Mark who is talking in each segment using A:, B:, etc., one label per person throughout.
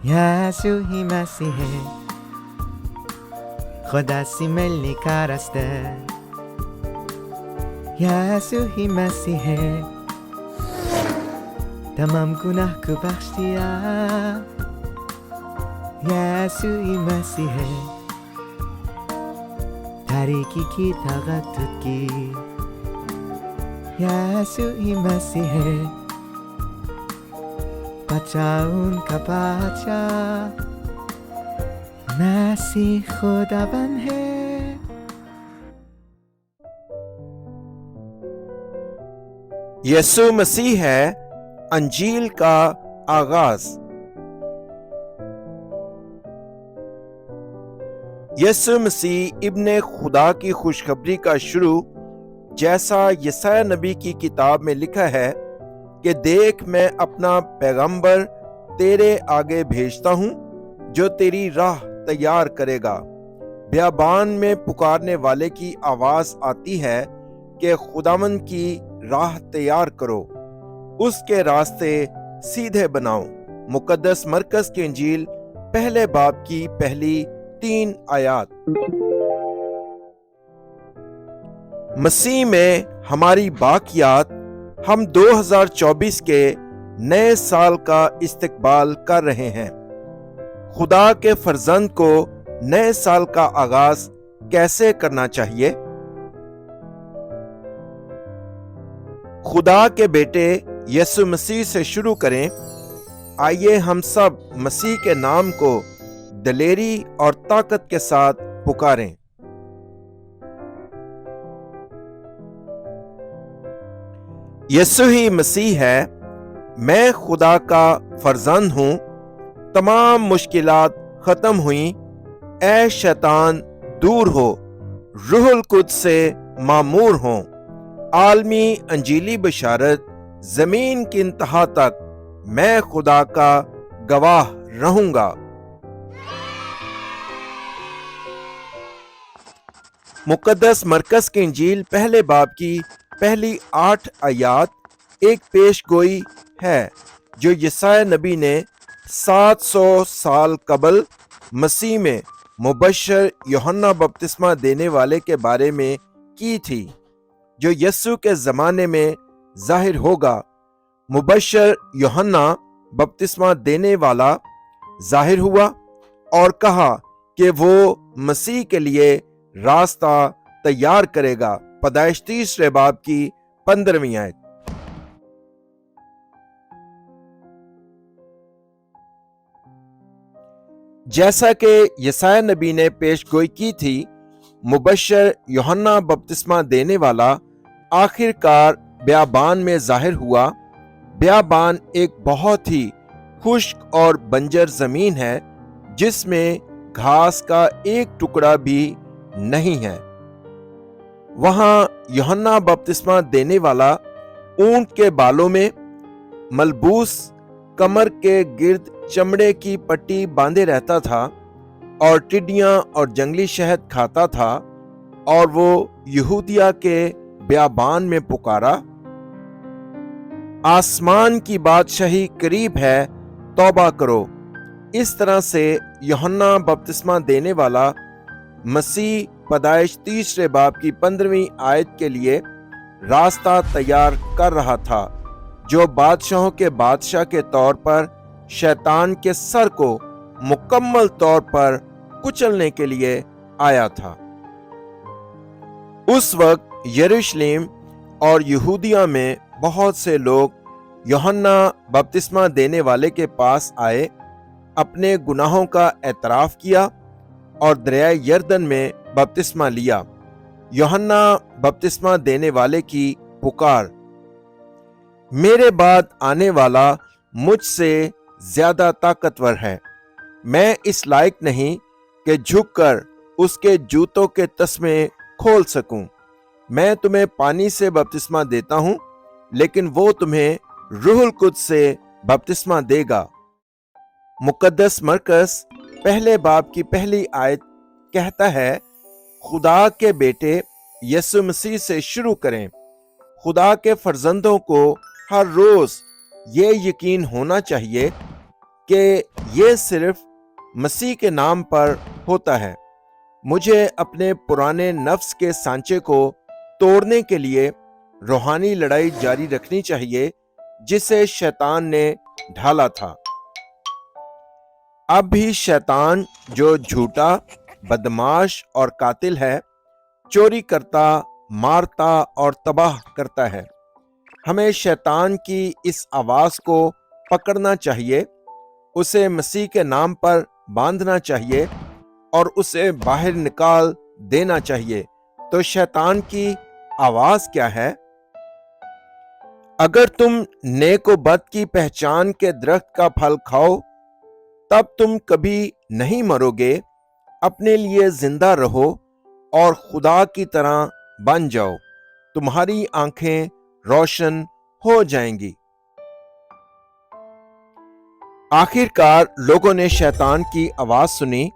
A: یسوع مسیح خدا سی ملی کارسته یسوع مسیح تمام گناه کو بخش دیا یسوع مسیح تاریکی کی طاقت دود کی یسوع مسیح بچا ان کا بچا مسیح خداوند ہے.
B: یسوع مسیح ہے انجیل کا آغاز. یسوع مسیح ابن خدا کی خوشخبری کا شروع جیسا یسایا نبی کی کتاب میں لکھا ہے کہ دیکھ میں اپنا پیغمبر تیرے آگے بھیجتا ہوں جو تیری راہ تیار کرے گا. بیابان میں پکارنے والے کی آواز آتی ہے کہ خداوند کی راہ تیار کرو، اس کے راستے سیدھے بناؤ. مقدس مرکز کی انجیل پہلے باب کی پہلی 3 آیات. مسیح میں ہماری باقیات ہم 2024 کے نئے سال کا استقبال کر رہے ہیں. خدا کے فرزند کو نئے سال کا آغاز کیسے کرنا چاہیے؟ خدا کے بیٹے یسوع مسیح سے شروع کریں. آئیے ہم سب مسیح کے نام کو دلیری اور طاقت کے ساتھ پکاریں. یسوع ہی مسیح ہے، میں خدا کا فرزند ہوں. تمام مشکلات ختم ہوئیں. اے شیطان دور ہو، روح القدس سے معمور ہوں. عالمی انجیلی بشارت زمین کی انتہا تک میں خدا کا گواہ رہوں گا. مقدس مرکز کی انجیل پہلے باب کی پہلی 8 آیات ایک پیش گوئی ہے جو یسایا نبی نے 700 سال قبل مسیح میں مبشر یوحنا بپتسمہ دینے والے کے بارے میں کی تھی، جو یسوع کے زمانے میں ظاہر ہوگا. مبشر یوحنا بپتسمہ دینے والا ظاہر ہوا اور کہا کہ وہ مسیح کے لیے راستہ تیار کرے گا. پیدائش 3 باب کی 15ویں آیت. جیسا کہ یسایا نبی نے پیش گوئی کی تھی، مبشر یوحنا بپتسمہ دینے والا آخر کار بیابان میں ظاہر ہوا. بیابان ایک بہت ہی خشک اور بنجر زمین ہے جس میں گھاس کا ایک ٹکڑا بھی نہیں ہے. وہاں یوحنا بپتسمہ دینے والا اونٹ کے بالوں میں ملبوس کمر کے گرد چمڑے کی پٹی باندھے رہتا تھا اور ٹڈیاں اور جنگلی شہد کھاتا تھا. اور وہ یہودیہ کے بیابان میں پکارا، آسمان کی بادشاہی قریب ہے، توبہ کرو. اس طرح سے یوحنا بپتسمہ دینے والا مسیح پیدائش 3 باب کی 15ویں آیت کے لیے راستہ تیار کر رہا تھا، جو بادشاہوں کے بادشاہ کے طور پر شیطان کے سر کو مکمل طور پر کچلنے کے لیے آیا تھا. اس وقت یروشلم اور یہودیہ میں بہت سے لوگ یوحنا بپتسمہ دینے والے کے پاس آئے، اپنے گناہوں کا اعتراف کیا اور دریائے یردن میں بپتسمہ لیا. یوحنا بپتسمہ دینے والے کی پکار، میرے بعد آنے والا مجھ سے زیادہ طاقتور ہے، میں اس لائق نہیں کہ جھک کر اس کے جوتوں کے تسمے کھول سکوں. میں تمہیں پانی سے بپتسمہ دیتا ہوں، لیکن وہ تمہیں روح القدس سے بپتسمہ دے گا. مقدس مرکز پہلے باب کی پہلی آیت کہتا ہے، خدا کے بیٹے یسوع مسیح سے شروع کریں. خدا کے فرزندوں کو ہر روز یہ یقین ہونا چاہیے کہ یہ صرف مسیح کے نام پر ہوتا ہے۔ مجھے اپنے پرانے نفس کے سانچے کو توڑنے کے لیے روحانی لڑائی جاری رکھنی چاہیے جسے شیطان نے ڈھالا تھا۔ اب بھی شیطان جو جھوٹا، بدمعاش اور قاتل ہے، چوری کرتا، مارتا اور تباہ کرتا ہے۔ ہمیں شیطان کی اس آواز کو پکڑنا چاہیے، اسے مسیح کے نام پر باندھنا چاہیے اور اسے باہر نکال دینا چاہیے۔ تو شیطان کی آواز کیا ہے؟ اگر تم نیک و بد کی پہچان کے درخت کا پھل کھاؤ تب تم کبھی نہیں مرو گے، اپنے لیے زندہ رہو اور خدا کی طرح بن جاؤ، تمہاری آنکھیں روشن ہو جائیں گی۔ آخر کار لوگوں نے شیطان کی آواز سنی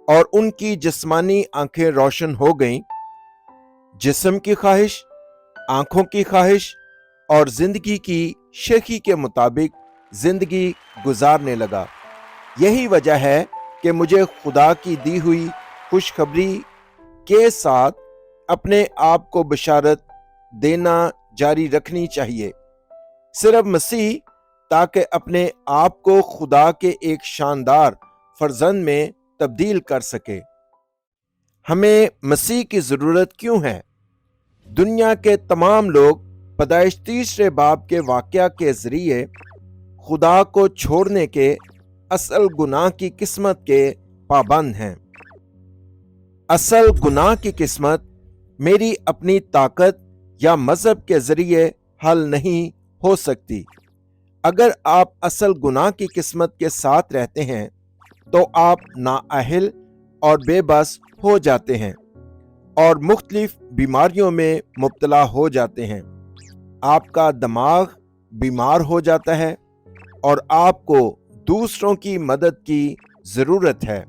B: اور ان کی جسمانی آنکھیں روشن ہو گئیں۔ جسم کی خواہش، آنکھوں کی خواہش اور زندگی کی شیخی کے مطابق زندگی گزارنے لگا۔ یہی وجہ ہے کہ مجھے خدا کی دی ہوئی خوشخبری کے ساتھ اپنے آپ کو بشارت دینا جاری رکھنی چاہیے، صرف مسیح، تاکہ اپنے آپ کو خدا کے ایک شاندار فرزند میں تبدیل کر سکے۔ ہمیں مسیح کی ضرورت کیوں ہے؟ دنیا کے تمام لوگ پیدائش 3 باب کے واقعہ کے ذریعے خدا کو چھوڑنے کے اصل گناہ کی قسمت کے پابند ہیں۔ اصل گناہ کی قسمت میری اپنی طاقت یا مذہب کے ذریعے حل نہیں ہو سکتی۔ اگر آپ اصل گناہ کی قسمت کے ساتھ رہتے ہیں تو آپ نااہل اور بے بس ہو جاتے ہیں اور مختلف بیماریوں میں مبتلا ہو جاتے ہیں۔ آپ کا دماغ بیمار ہو جاتا ہے اور آپ کو دوسروں کی مدد کی ضرورت ہے،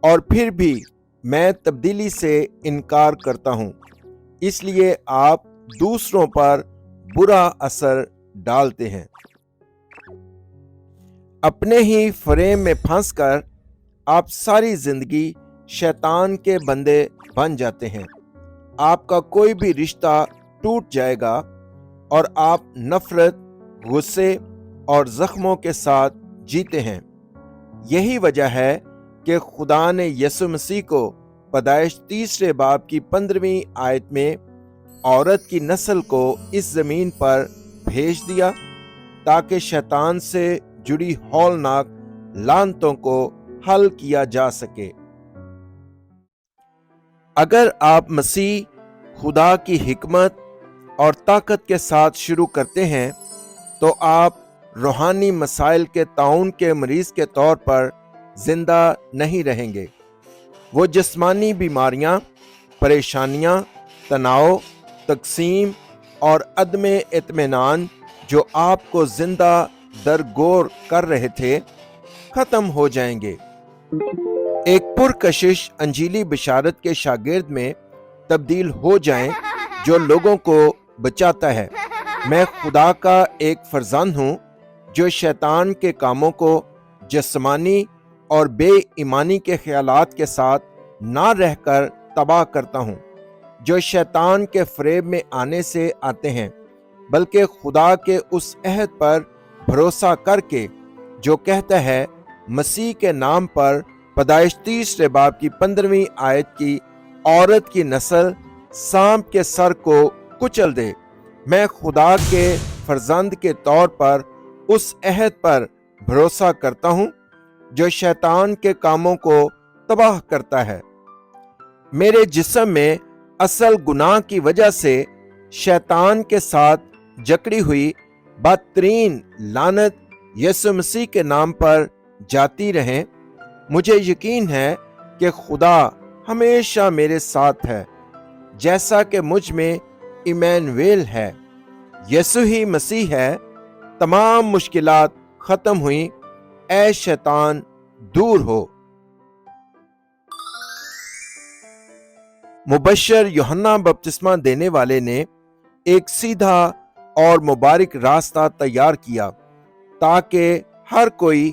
B: اور پھر بھی میں تبدیلی سے انکار کرتا ہوں، اس لیے آپ دوسروں پر برا اثر ڈالتے ہیں۔ اپنے ہی فریم میں پھنس کر آپ ساری زندگی شیطان کے بندے بن جاتے ہیں۔ آپ کا کوئی بھی رشتہ ٹوٹ جائے گا اور آپ نفرت، غصے اور زخموں کے ساتھ جیتے ہیں۔ یہی وجہ ہے کہ خدا نے یسوع مسیح کو پیدائش 3 باب کی 15ویں آیت میں عورت کی نسل کو اس زمین پر بھیج دیا تاکہ شیطان سے جڑی ہولناک لعنتوں کو حل کیا جا سکے۔ اگر آپ مسیح، خدا کی حکمت اور طاقت کے ساتھ شروع کرتے ہیں تو آپ روحانی مسائل کے طاعون کے مریض کے طور پر زندہ نہیں رہیں گے۔ وہ جسمانی بیماریاں، پریشانیاں، تناؤ، تقسیم اور عدم اطمینان جو آپ کو زندہ درگور کر رہے تھے، ختم ہو جائیں گے۔ ایک پرکشش انجیلی بشارت کے شاگرد میں تبدیل ہو جائیں جو لوگوں کو بچاتا ہے۔ میں خدا کا ایک فرزند ہوں جو شیطان کے کاموں کو جسمانی اور بے ایمانی کے خیالات کے ساتھ نہ رہ کر تباہ کرتا ہوں، جو شیطان کے فریب میں آنے سے آتے ہیں، بلکہ خدا کے اس عہد پر بھروسہ کر کے جو کہتا ہے مسیح کے نام پر پیدائش 3 باب کی 15ویں آیت کی عورت کی نسل سانپ کے سر کو کچل دے۔ میں خدا کے فرزند کے طور پر اس عہد پر بھروسہ کرتا ہوں جو شیطان کے کاموں کو تباہ کرتا ہے۔ میرے جسم میں اصل گناہ کی وجہ سے شیطان کے ساتھ جکڑی ہوئی بدترین لعنت یسوع مسیح کے نام پر جاتی رہیں۔ مجھے یقین ہے کہ خدا ہمیشہ میرے ساتھ ہے، جیسا کہ مجھ میں ایمانویل ہے، یسوع ہی مسیح ہے۔ تمام مشکلات ختم ہوئیں، اے شیطان دور ہو۔ مبشر یوحنا بپتسمہ دینے والے نے ایک سیدھا اور مبارک راستہ تیار کیا تاکہ ہر کوئی